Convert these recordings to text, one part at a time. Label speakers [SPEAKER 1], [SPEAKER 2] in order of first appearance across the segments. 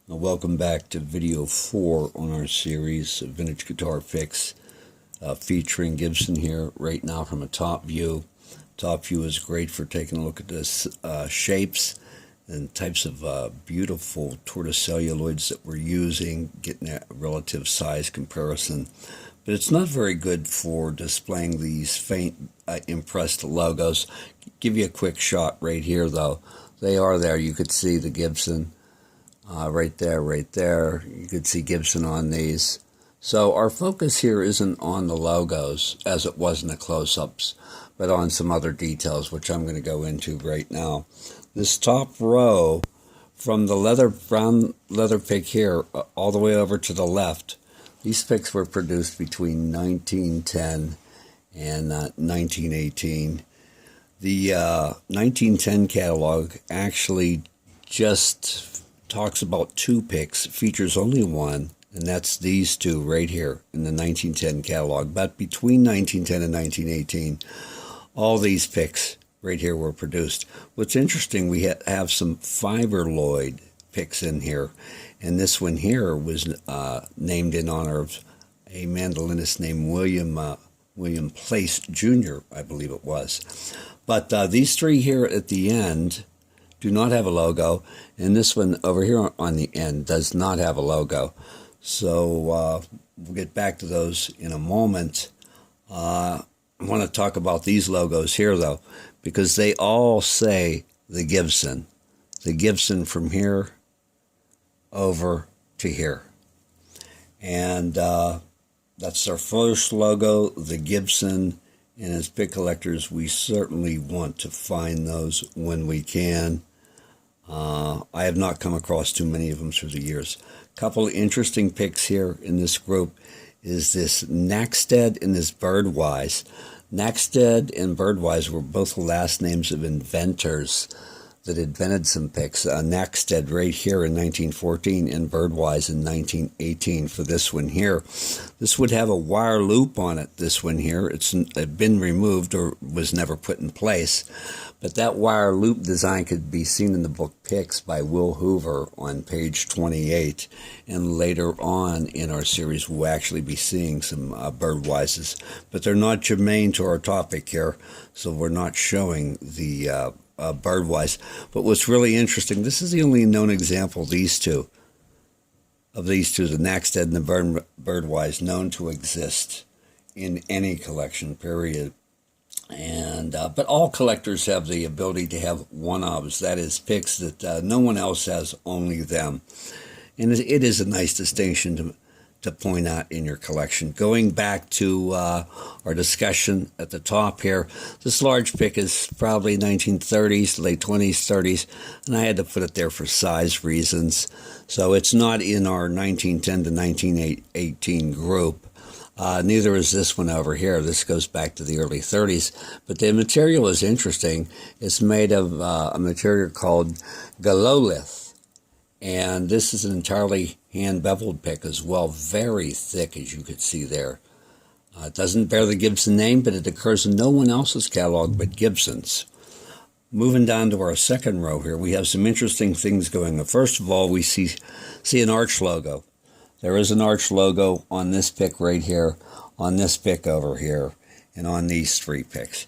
[SPEAKER 1] Welcome back to video 4 on our series of vintage guitar picks featuring Gibson here right now from a top view. Top view is great for taking a look at the shapes and types of beautiful tortoise celluloids that we're using, getting a relative size comparison. But it's not very good for displaying these faint impressed logos. Give you a quick shot right here though. They are there. You could see the Gibson. Right there. You could see Gibson on these. So our focus here isn't on the logos, as it was in the close-ups, but on some other details, which I'm going to go into right now. This top row, from the brown leather pick here, all the way over to the left, these picks were produced between 1910 and 1918. The 1910 catalog actually just talks about 2 picks, features only one, and that's these 2 right here in the 1910 catalog. But between 1910 and 1918, all these picks right here were produced. What's interesting, we have some Celluloid picks in here, and this one here was named in honor of a mandolinist named William Place Jr., I believe it was. But these 3 here at the end do not have a logo, and this one over here on the end does not have a logo. So we'll get back to those in a moment. I want to talk about these logos here though, because they all say the Gibson. The Gibson from here over to here. And that's our first logo, the Gibson. And as pick collectors, we certainly want to find those when we can. I have not come across too many of them through the years. A couple of interesting picks here in this group is this Naxted and this Birdwise. Naxted and Birdwise were both the last names of inventors that invented some picks. Naxted right here in 1914 and Birdwise in 1918 for this one here. This would have a wire loop on it, this one here. It's been removed or was never put in place. But that wire loop design could be seen in the book Picks by Will Hoover on page 28. And later on in our series, we'll actually be seeing some Birdwises. But they're not germane to our topic here, so we're not showing the Birdwise. But what's really interesting, this is the only known example of these two, the Naxted and the Birdwise, known to exist in any collection, period. And but all collectors have the ability to have one-ofs, that is, picks that no one else has, only them. And it is a nice distinction to point out in your collection. Going back to our discussion at the top here, this large pick is probably 1930s, late 20s, 30s, and I had to put it there for size reasons. So it's not in our 1910 to 1918 group. Neither is this one over here. This goes back to the early 30s. But the material is interesting. It's made of a material called galolith. And this is an entirely hand-beveled pick as well. Very thick, as you could see there. It doesn't bear the Gibson name, but it occurs in no one else's catalog but Gibson's. Moving down to our second row here, we have some interesting things going on. First of all, we see an Arch logo. There is an Arch logo on this pick right here, on this pick over here, and on these 3 picks.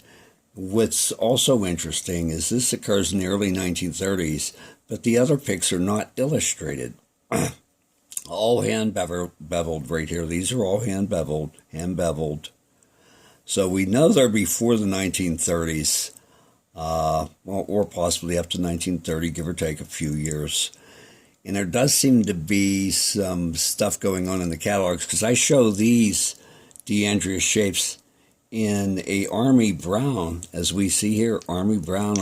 [SPEAKER 1] What's also interesting is this occurs in the early 1930s, but the other picks are not illustrated. All hand-beveled right here. These are all hand-beveled. So we know they're before the 1930s, or possibly up to 1930, give or take a few years. And there does seem to be some stuff going on in the catalogs, because I show these DeAndrea shapes in a army brown, as we see here, army brown,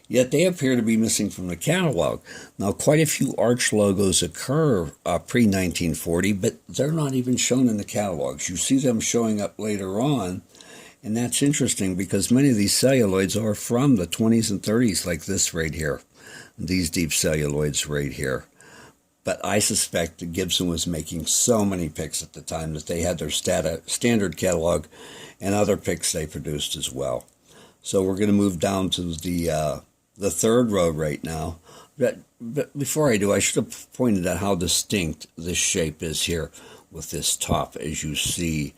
[SPEAKER 1] yet they appear to be missing from the catalog. Now, quite a few Arch logos occur pre-1940, but they're not even shown in the catalogs. You see them showing up later on, and that's interesting because many of these celluloids are from the 20s and 30s, like this right here. These deep celluloids right here. But I suspect that Gibson was making so many picks at the time that they had their standard catalog and other picks they produced as well. So we're going to move down to the the third row right now. But before I do, I should have pointed out how distinct this shape is here with this top, as you see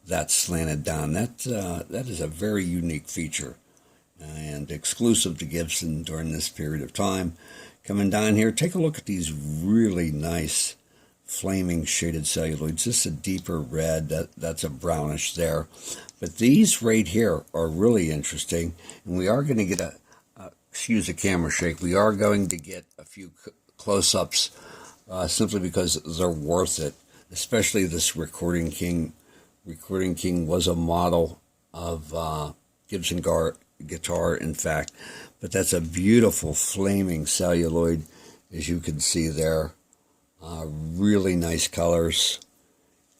[SPEAKER 1] that slanted down. That is a very unique feature and exclusive to Gibson during this period of time. Coming down here, take a look at these really nice flaming shaded celluloids. This is a deeper red, that's a brownish there. But these right here are really interesting, and we are going to get excuse the camera shake, we are going to get a few close-ups simply because they're worth it, especially this Recording King. Recording King was a model of Gibson guitar, in fact, but that's a beautiful flaming celluloid, as you can see there. Really nice colors,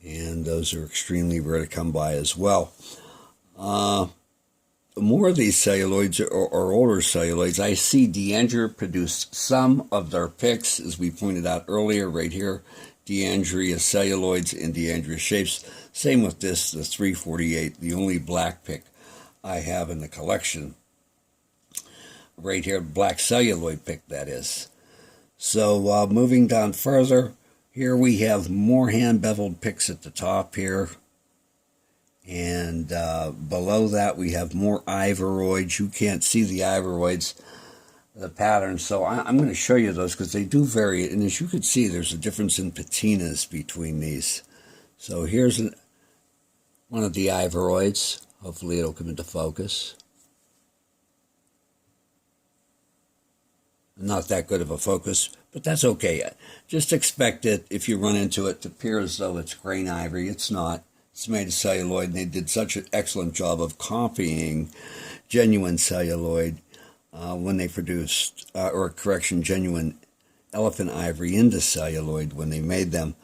[SPEAKER 1] and those are extremely rare to come by as well. More of these celluloids or older celluloids. I see D'Andrea produced some of their picks, as we pointed out earlier, right here. D'Andrea celluloids and D'Andrea shapes. Same with this, the 348, the only black pick I have in the collection. Right here, black celluloid pick, that is. So moving down further, here we have more hand-beveled picks at the top here. And below that we have more ivoroids. You can't see the ivoroids, the pattern, so I'm going to show you those because they do vary. And as you can see, there's a difference in patinas between these. So here's one of the ivoroids. Hopefully it'll come into focus. Not that good of a focus, but that's okay. Just expect it, if you run into it, to appear as though it's grain ivory. It's not. It's made of celluloid, and they did such an excellent job of copying genuine celluloid when they produced, genuine elephant ivory into celluloid when they made them.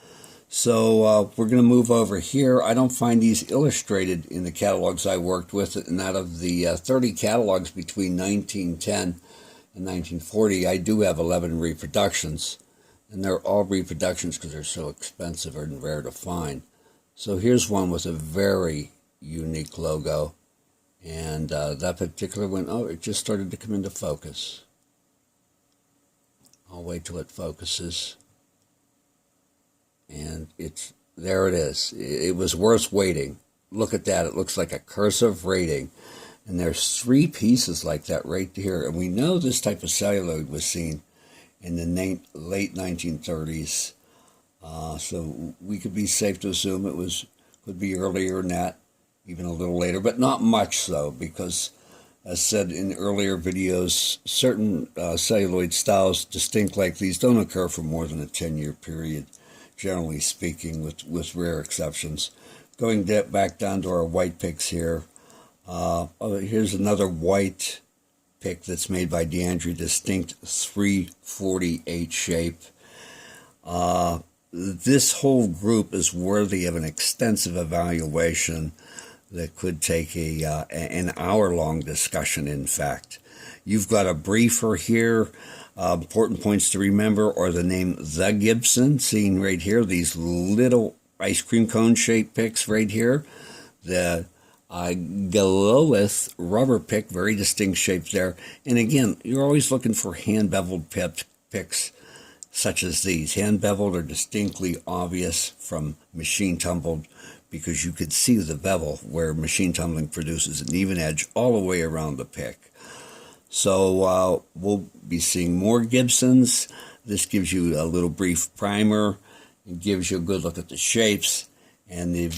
[SPEAKER 1] So we're going to move over here. I don't find these illustrated in the catalogs I worked with, and out of the 30 catalogs between 1910 and 1940, I do have 11 reproductions, and they're all reproductions because they're so expensive and rare to find. So here's one with a very unique logo, and that particular one, it just started to come into focus. I'll wait till it focuses, and there it is. It was worth waiting. Look at that. It looks like a cursive rating, and there's 3 pieces like that right here, and we know this type of celluloid was seen in the late 1930s. So we could be safe to assume could be earlier than that, even a little later, but not much so, because as said in earlier videos, certain celluloid styles distinct like these don't occur for more than a 10-year period, generally speaking, with rare exceptions. Going back down to our white picks here, here's another white pick that's made by D'Andrea, distinct 348 shape. This whole group is worthy of an extensive evaluation that could take an hour-long discussion, in fact. You've got a briefer here. Important points to remember are the name The Gibson, seen right here, these little ice cream cone-shaped picks right here. The Celluloid rubber pick, very distinct shape there. And again, you're always looking for hand-beveled picks, such as these. Hand-beveled are distinctly obvious from machine-tumbled because you could see the bevel where machine tumbling produces an even edge all the way around the pick. So we'll be seeing more Gibsons. This gives you a little brief primer. It gives you a good look at the shapes and the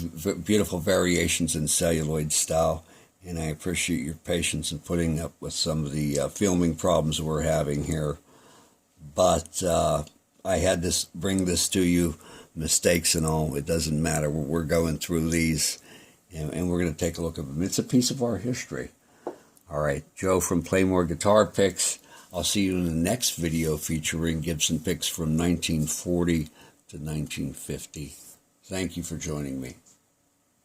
[SPEAKER 1] beautiful variations in celluloid style. And I appreciate your patience in putting up with some of the filming problems we're having here. But I had to bring this to you, mistakes and all. It doesn't matter. We're going through these, and we're going to take a look at them. It's a piece of our history. All right, Joe from Playmore Guitar Picks. I'll see you in the next video featuring Gibson picks from 1940 to 1950. Thank you for joining me.